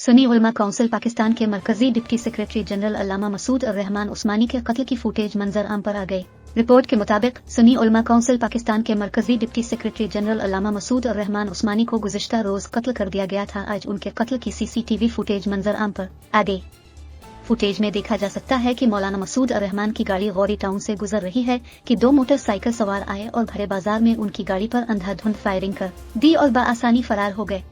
सुन्नी उलमा काउंसिल पाकिस्तान के मरकजी डिप्टी सेक्रेटरी जनरल अल्लामा मसूद और रहमान उस्मानी के कत्ल की फुटेज मंजर आम पर आ गई। रिपोर्ट के मुताबिक सुन्नी उलमा काउंसिल पाकिस्तान के मरकजी डिप्टी सेक्रेटरी जनरल अल्लामा मसूद और रहमान उस्मानी को गुज़िश्ता रोज कत्ल कर दिया गया था। आज उनके कत्ल की सीसीटीवी फुटेज मंजर आम पर आ गई। फुटेज में देखा जा सकता है कि मौलाना मसूद और रहमान की गाड़ी गौरी टाउन से गुजर रही है कि दो मोटरसाइकिल सवार आए और भरे बाजार में उनकी गाड़ी पर अंधाधुंध फायरिंग कर दी और बआसानी फरार हो गए।